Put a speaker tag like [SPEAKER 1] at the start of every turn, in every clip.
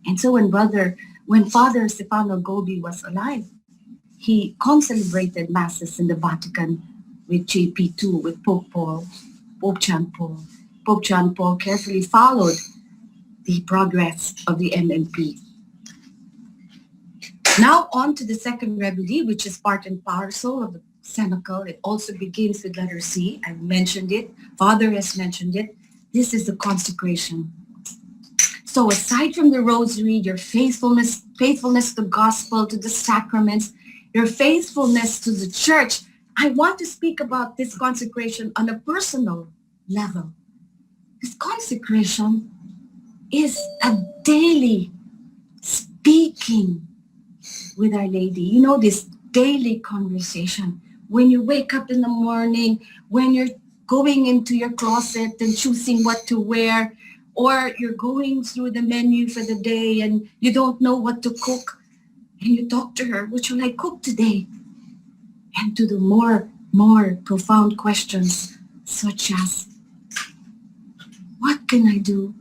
[SPEAKER 1] And so when Father Stefano Gobi was alive, he concelebrated masses in the Vatican with JP2, with Pope Paul, Pope John Paul. Pope John Paul carefully followed the progress of the MMP. Now on to the second remedy, which is part and parcel of the cenacle. It also begins with letter C. I mentioned it. Father has mentioned it. This is the consecration. So aside from the rosary, your faithfulness to the gospel, to the sacraments, your faithfulness to the church, I want to speak about this consecration on a personal level. This consecration is a daily speaking with Our Lady. You know, this daily conversation. When you wake up in the morning, when you're going into your closet and choosing what to wear, or you're going through the menu for the day and you don't know what to cook, and you talk to her, what shall I cook today? And to the more profound questions, such as, what can I do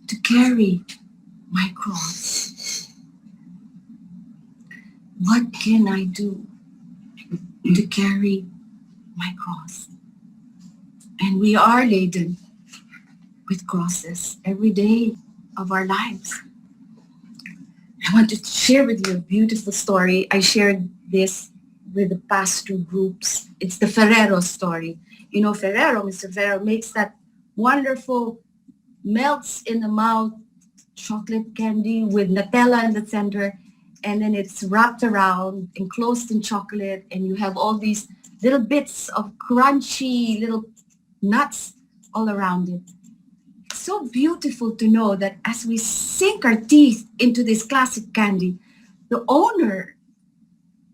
[SPEAKER 1] to carry my cross? What can I do to carry my cross? And we are laden with crosses every day of our lives. I want to share with you a beautiful story. I shared this with the past two groups. It's the Ferrero Story. You know, Mr. Ferrero makes that wonderful melts in the mouth chocolate candy with Nutella in the center, and then it's wrapped around, enclosed in chocolate, and you have all these little bits of crunchy little nuts all around it. It's so beautiful to know that as we sink our teeth into this classic candy, the owner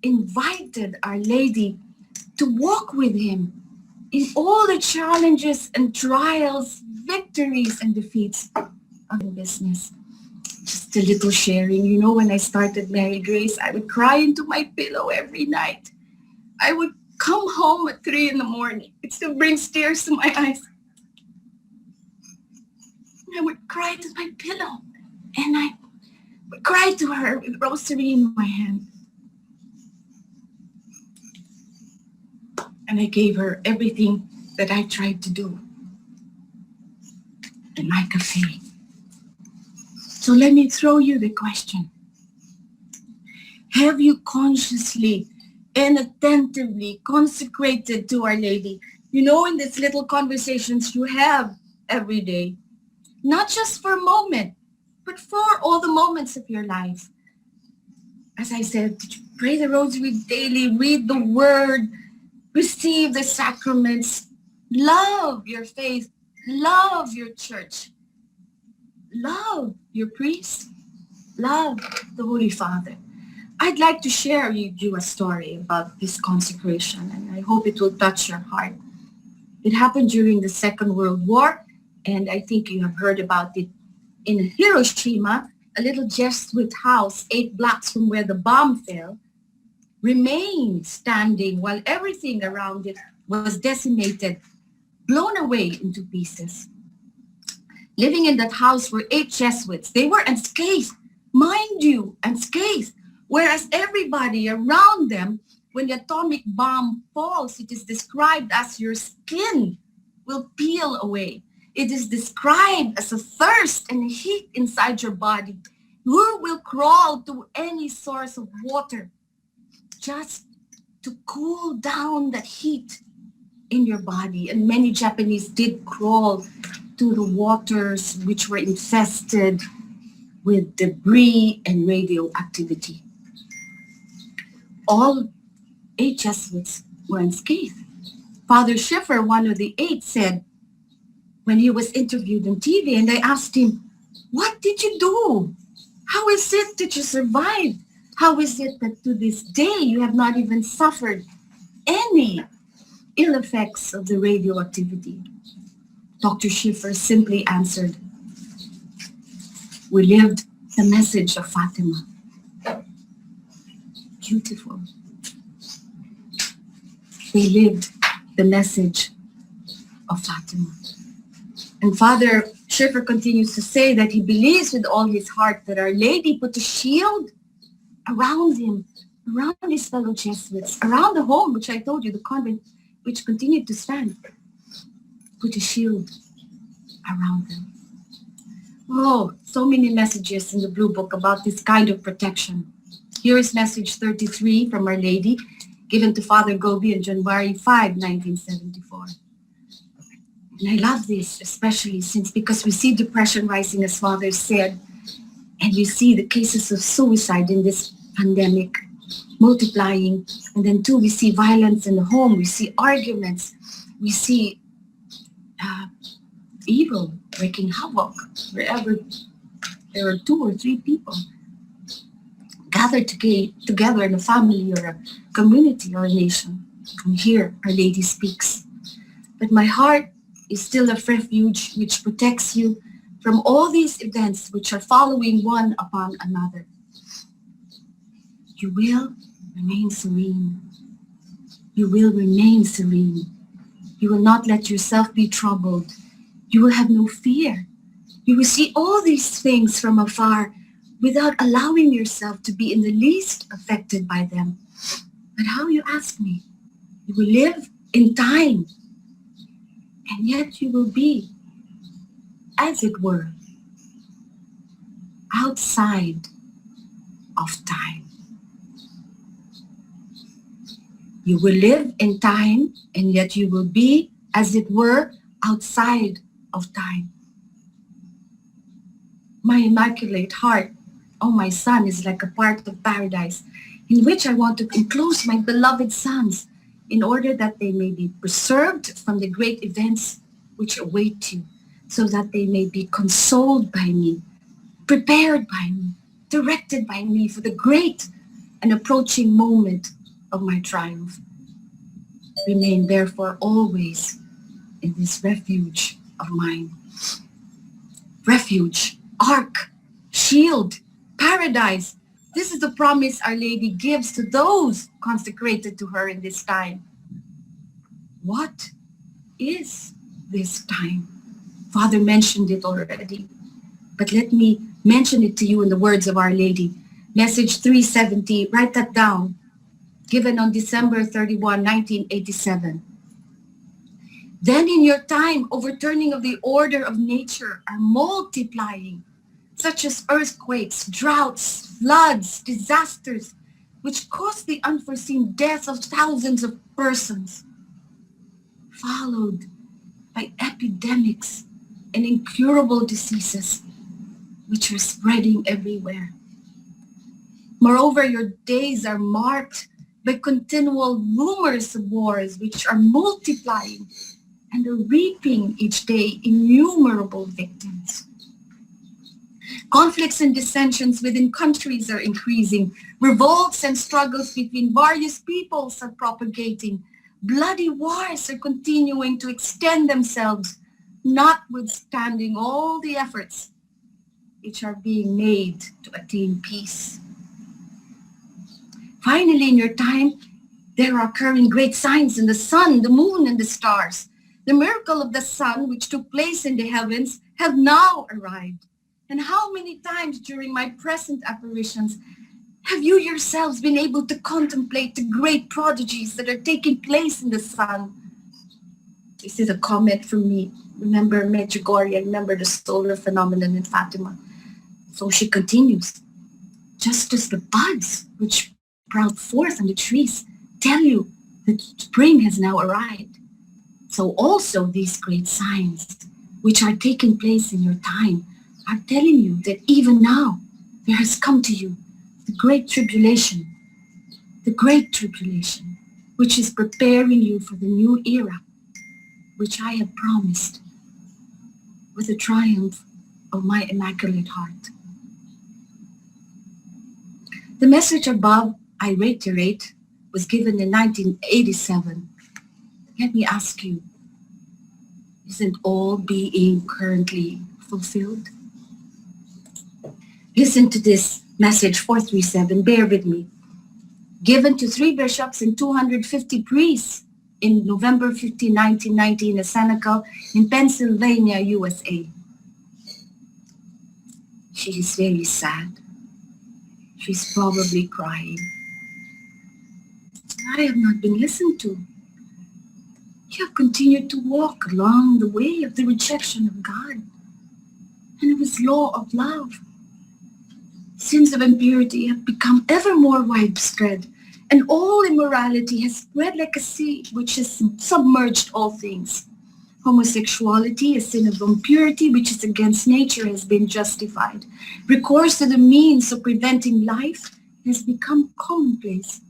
[SPEAKER 1] invited Our Lady to walk with him in all the challenges and trials, victories and defeats of the business. Just a little sharing. You know, when I started Mary Grace, I would cry into my pillow every night. I would come home at 3 in the morning. It still brings tears to my eyes. I would cry to my pillow, and I would cry to her with rosary in my hand. And I gave her everything that I tried to do in my cafe. So let me throw you the question. Have you consciously and attentively consecrated to Our Lady? You know, in these little conversations you have every day, not just for a moment, but for all the moments of your life. As I said, pray the rosary daily, read the word, receive the sacraments, love your faith, love your church, love your priest, love the Holy Father. I'd like to share with you a story about this consecration, and I hope it will touch your heart. It happened during the Second World War, and I think you have heard about it. In Hiroshima, a little Jesuit house 8 blocks from where the bomb fell remained standing while everything around it was decimated, blown away into pieces. Living in that house were 8 Jesuits. They were unscathed, mind you, unscathed. Whereas everybody around them, when the atomic bomb falls, it is described as your skin will peel away. It is described as a thirst and heat inside your body. You will crawl to any source of water just to cool down that heat in your body. And many Japanese did crawl to the waters which were infested with debris and radioactivity. All 8 Jesuits were unscathed. Father Schiffer, one of the 8, said, when he was interviewed on TV, and I asked him, what did you do? How is it that you survived? How is it that to this day you have not even suffered any ill effects of the radioactivity? Dr. Schiffer simply answered, we lived the message of Fatima. Beautiful. We lived the message of Fatima. And Father Schiffer continues to say that he believes with all his heart that Our Lady put a shield around him, around his fellow Jesuits, around the home, which I told you, the convent, which continued to stand, put a shield around them. Oh, so many messages in the Blue Book about this kind of protection. Here is message 33 from Our Lady, given to Father Gobi on January 5, 1974. And I love this, especially because we see depression rising, as Father said, and we see the cases of suicide in this pandemic multiplying. And then too, we see violence in the home, we see arguments, we see evil wreaking havoc wherever there are 2 or 3 people gathered together in a family or a community or a nation. And here Our Lady speaks. But my heart is still a refuge which protects you from all these events which are following one upon another. You will remain serene. You will remain serene. You will not let yourself be troubled. You will have no fear. You will see all these things from afar without allowing yourself to be in the least affected by them. But how, you ask me? You will live in time, and yet you will be, as it were, outside of time. You will live in time, and yet you will be, as it were, outside of time. My Immaculate Heart, oh my Son, is like a part of paradise in which I want to enclose my beloved sons in order that they may be preserved from the great events which await you, so that they may be consoled by me, prepared by me, directed by me for the great and approaching moment of my triumph. Remain therefore always in this refuge of mine. Refuge, ark, shield, paradise. This is the promise Our Lady gives to those consecrated to her in this time. What is this time? Father mentioned it already, but let me mention it to you in the words of Our Lady. Message 370, write that down, given on December 31, 1987. Then in your time, overturning of the order of nature are multiplying, such as earthquakes, droughts, floods, disasters, which cause the unforeseen death of thousands of persons, followed by epidemics and incurable diseases, which are spreading everywhere. Moreover, your days are marked by continual rumors of wars, which are multiplying and are reaping each day innumerable victims. Conflicts and dissensions within countries are increasing. Revolts and struggles between various peoples are propagating. Bloody wars are continuing to extend themselves, notwithstanding all the efforts which are being made to attain peace. Finally, in your time, there are occurring great signs in the sun, the moon, and the stars. The miracle of the sun, which took place in the heavens, have now arrived. And how many times during my present apparitions have you yourselves been able to contemplate the great prodigies that are taking place in the sun? This is a comment from me. Remember Medjugorje, remember the solar phenomenon in Fatima. So she continues, just as the buds which sprout forth on the trees tell you that spring has now arrived, so also these great signs which are taking place in your time are telling you that even now there has come to you the great tribulation, which is preparing you for the new era, which I have promised with the triumph of my Immaculate Heart. The message above, I reiterate, was given in 1987. Let me ask you, isn't all being currently fulfilled? Listen to this message 437, bear with me. Given to 3 bishops and 250 priests in November 15, 1990 in a Senecal in Pennsylvania, USA. She is very sad. She's probably crying. I have not been listened to. You have continued to walk along the way of the rejection of God and of His law of love. Sins of impurity have become ever more widespread, and all immorality has spread like a sea which has submerged all things. Homosexuality, a sin of impurity which is against nature, has been justified. Recourse to the means of preventing life has become commonplace,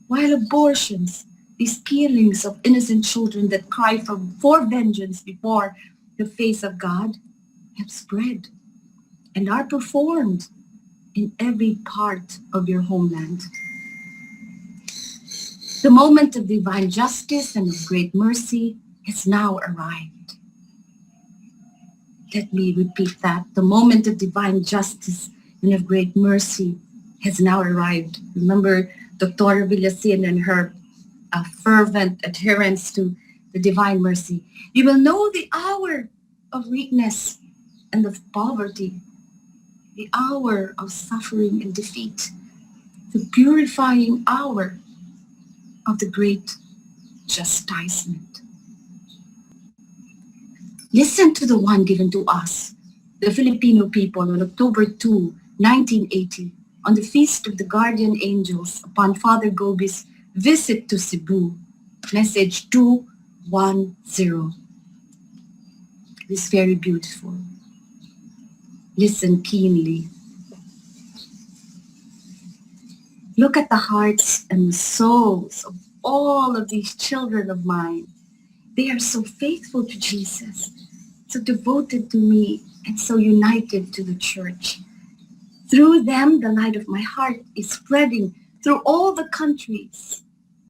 [SPEAKER 1] while abortions, these killings of innocent children that cry for vengeance before the face of God, have spread and are performed in every part of your homeland. The moment of divine justice and of great mercy has now arrived. Let me repeat that. The moment of divine justice and of great mercy has now arrived. Remember Dr. Villasin and her fervent adherence to the divine mercy. You will know the hour of weakness and of poverty, the hour of suffering and defeat, the purifying hour of the great chastisement. Listen to the one given to us, the Filipino people, on October 2, 1980, on the Feast of the Guardian Angels, upon Father Gobi's visit to Cebu. Message 210. It is very beautiful. Listen keenly. Look at the hearts and the souls of all of these children of mine. They are so faithful to Jesus, so devoted to me, and so united to the church. Through them, the light of my heart is spreading through all the countries